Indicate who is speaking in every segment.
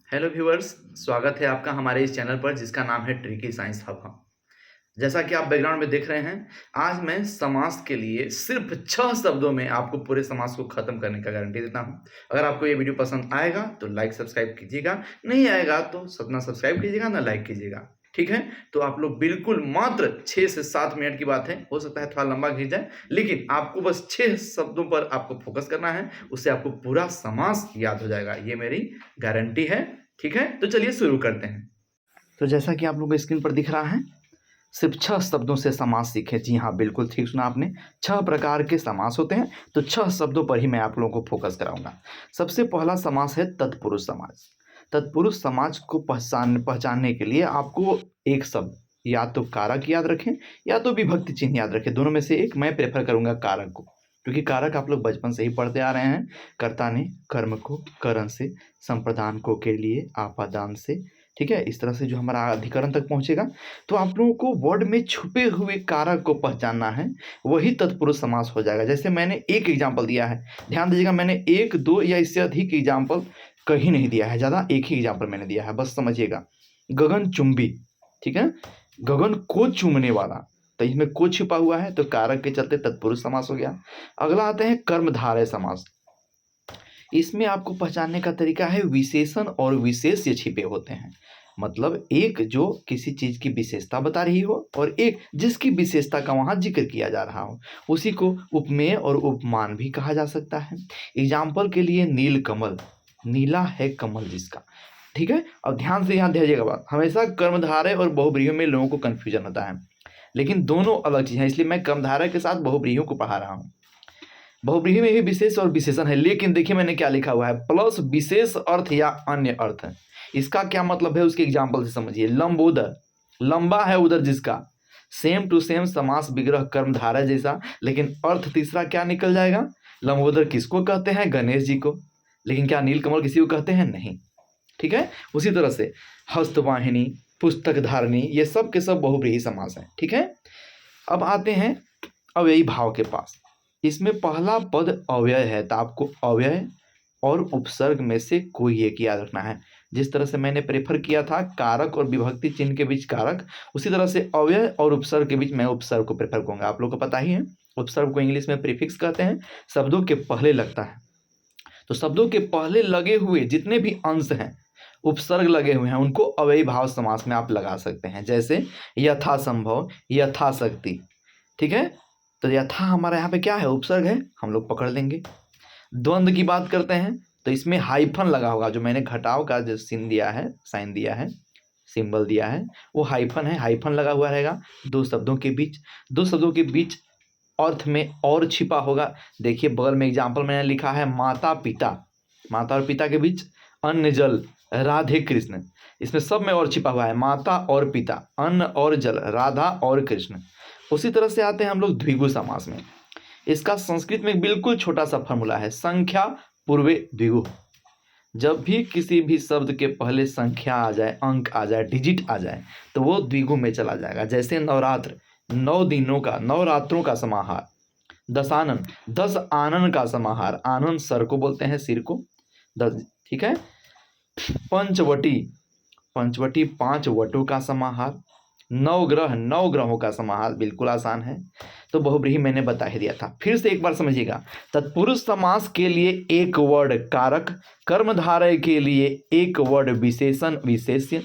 Speaker 1: Hello viewers, स्वागत है आपका हमारे इस चैनल पर जिसका नाम है ट्रिकी साइंस हब। जैसा कि आप बैकग्राउंड में देख रहे हैं, आज मैं समास के लिए सिर्फ 6 शब्दों में आपको पूरे समास को खत्म करने का गारंटी देता हूं। अगर आपको ये वीडियो पसंद आएगा तो लाइक सब्सक्राइब कीजिएगा, नहीं आएगा तो ना सब्सक्राइब कीजिएगा ना लाइक कीजिएगा। ठीक है, तो आप लोग बिल्कुल मात्र 6 से 7 मिनट की बात है, हो सकता है थोड़ा लंबा खींच जाए, लेकिन आपको बस 6 शब्दों पर आपको फोकस करना है, उससे आपको पूरा समास याद हो जाएगा, ये मेरी गारंटी है। ठीक है, तो चलिए शुरू करते हैं। तो जैसा कि आप लोगों को स्क्रीन पर दिख रहा है, सिर्फ 6 शब्दों से समास सीखे। जी हाँ, बिल्कुल ठीक सुना आपने, 6 प्रकार के समास होते हैं, तो 6 शब्दों पर ही मैं आप लोगों को फोकस कराऊंगा। सबसे पहला समास है तत्पुरुष समास। तत्पुरुष समाज को पहचानने के लिए आपको एक शब्द या तो कारक याद रखें या तो विभक्ति चिन्ह याद रखें, दोनों में से एक। मैं प्रेफर करूंगा कारक को, क्योंकि कारक आप लोग बचपन से ही पढ़ते आ रहे हैं। कर्ता ने कर्म को करण से, संप्रदान को के लिए आपादान से, ठीक है, इस तरह से जो हमारा अधिकरण तक पहुंचेगा। तो आप लोगों को वर्ड में छुपे हुए कारक को पहचानना है, वही तत्पुरुष समास हो जाएगा। जैसे मैंने एक एग्जाम्पल दिया है, ध्यान दीजिएगा, मैंने 1, 2 या इससे अधिक एग्जाम्पल कहीं नहीं दिया है, ज़्यादा एक ही एग्जाम्पल मैंने दिया है, बस समझिएगा। गगन चुंबी, ठीक है, गगन को चूमने वाला, तो इसमें को छिपा हुआ है, तो कारक के चलते तत्पुरुष समास हो गया। अगला आते हैं कर्मधारय समास। इसमें आपको पहचानने का तरीका है, विशेषण और विशेष्य छिपे होते हैं। मतलब एक जो किसी चीज की विशेषता बता रही हो और एक जिसकी विशेषता का वहां जिक्र किया जा रहा हो, उसी को उपमेय और उपमान भी कहा जा सकता है। एग्जाम्पल के लिए नील कमल, नीला है कमल जिसका। ठीक है, अब ध्यान से यहाँ दीजिएगा बात, हमेशा कर्मधारय और बहुव्रीहि में लोगों को कंफ्यूजन होता है, लेकिन दोनों अलग चीज है, इसलिए मैं कर्मधारय के साथ बहुव्रीहियों को पढ़ा रहा हूँ। बहुव्रीहि में भी विशेष और विशेषण है, लेकिन देखिए मैंने क्या लिखा हुआ है, प्लस विशेष अर्थ या अन्य अर्थ। इसका क्या मतलब है, उसके एग्जाम्पल से समझिए। लंबोदर, लंबा है उधर जिसका, सेम टू सेम समास विग्रह कर्मधारय जैसा, लेकिन अर्थ तीसरा क्या निकल जाएगा। लंबोदर किसको कहते हैं, गणेश जी को, लेकिन क्या नीलकमल किसी को कहते हैं, नहीं। ठीक है, उसी तरह से हस्तवाहिनी, पुस्तक धारणी, ये सब के सब बहुव्रीहि समास है। ठीक है, अब आते हैं अव्ययी भाव के पास। इसमें पहला पद अव्यय है, तो आपको अव्यय और उपसर्ग में से कोई एक याद रखना है। जिस तरह से मैंने प्रेफर किया था कारक और विभक्ति चिन्ह के बीच कारक, उसी तरह से अव्यय और उपसर्ग के बीच मैं उपसर्ग को प्रेफर करूंगा। आप लोग को पता ही है, उपसर्ग को इंग्लिश में प्रीफिक्स कहते हैं, शब्दों के पहले लगता है। तो शब्दों के पहले लगे हुए जितने भी अंश हैं, उपसर्ग लगे हुए हैं, उनको अव्ययी भाव समास में आप लगा सकते हैं। जैसे यथासंभव, यथाशक्ति। ठीक है, तो यथा हमारा यहाँ पे क्या है, उपसर्ग है, हम लोग पकड़ लेंगे। द्वंद्व की बात करते हैं तो इसमें हाइफन लगा होगा, जो मैंने घटाव का जो सीन दिया है, साइन दिया है, सिंबल दिया है, वो हाइफन है, हाइफन लगा हुआ रहेगा दो शब्दों के बीच। दो शब्दों के बीच अर्थ में और छिपा होगा। देखिए बगल में एग्जाम्पल मैंने लिखा है, माता पिता, माता और पिता के बीच अन्न जल, राधे कृष्ण, इसमें सब में और छिपा हुआ है, माता और पिता, अन्न और जल, राधा और कृष्ण। उसी तरह से आते हैं हम लोग द्विगु समास में। इसका संस्कृत में बिल्कुल छोटा सा फॉर्मूला है, संख्या पूर्वे द्विगु। जब भी किसी भी शब्द के पहले संख्या आ जाए, अंक आ जाए, डिजिट आ जाए, तो वो द्विगु में चला जाएगा। जैसे नवरात्र, 9 दिनों का, नवरात्रों का समाहार। दशानन, 10 आनन का समाहार, आनन सर को बोलते हैं, सिर को, 10। ठीक है, पंचवटी, पंचवटी 5 वटों का समाहार। नवग्रह, 9 ग्रहों का समाहार, बिल्कुल आसान है। तो बहुव्रीहि मैंने बता ही दिया था। फिर से एक बार समझिएगा, तत्पुरुष समास के लिए एक वर्ड कारक, कर्मधारय के लिए एक वर्ड विशेषण विशेष्य,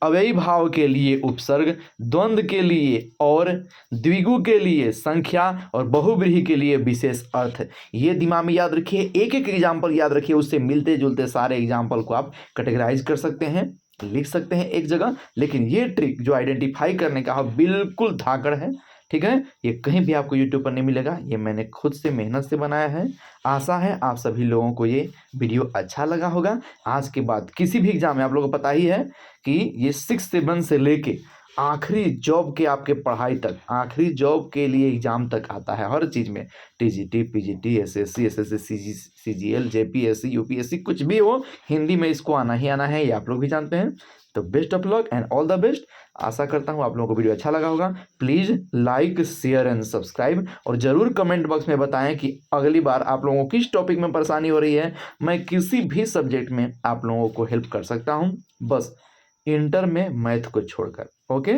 Speaker 1: अव्ययी भाव के लिए उपसर्ग, द्वंद्व के लिए और द्विगु के लिए संख्या और बहुव्रीहि के लिए विशेष अर्थ। ये दिमाग में याद रखिए, एक एक एग्जाम्पल याद रखिए, उससे मिलते जुलते सारे एग्जाम्पल को आप कैटेगराइज कर सकते हैं, लिख सकते हैं एक जगह। लेकिन ये ट्रिक जो आइडेंटिफाई करने का बिल्कुल धाकड़ है। ठीक है, ये कहीं भी आपको यूट्यूब पर नहीं मिलेगा, ये मैंने खुद से मेहनत से बनाया है। आशा है आप सभी लोगों को ये वीडियो अच्छा लगा होगा। आज के बाद किसी भी एग्जाम में, आप लोगों को पता ही है कि ये 6, 7 से लेके आखिरी जॉब के आपके पढ़ाई तक, आखिरी जॉब के लिए एग्ज़ाम तक आता है हर चीज़ में। TGT, PGT, SSC, SSC, CGL, JPSC, UPSC कुछ भी हो, हिंदी में इसको आना ही आना है, ये आप लोग भी जानते हैं। तो best of luck and all the best. आशा करता हूँ आप लोगों को वीडियो अच्छा लगा होगा। Please like, share and subscribe, और ज़रूर कमेंट बॉक्स में बताएं कि अगली बार आप लोगों को किस टॉपिक में परेशानी हो रही है। मैं किसी भी सब्जेक्ट में आप लोगों को हेल्प कर सकता हूँ, बस इंटर में मैथ को छोड़कर। ओके।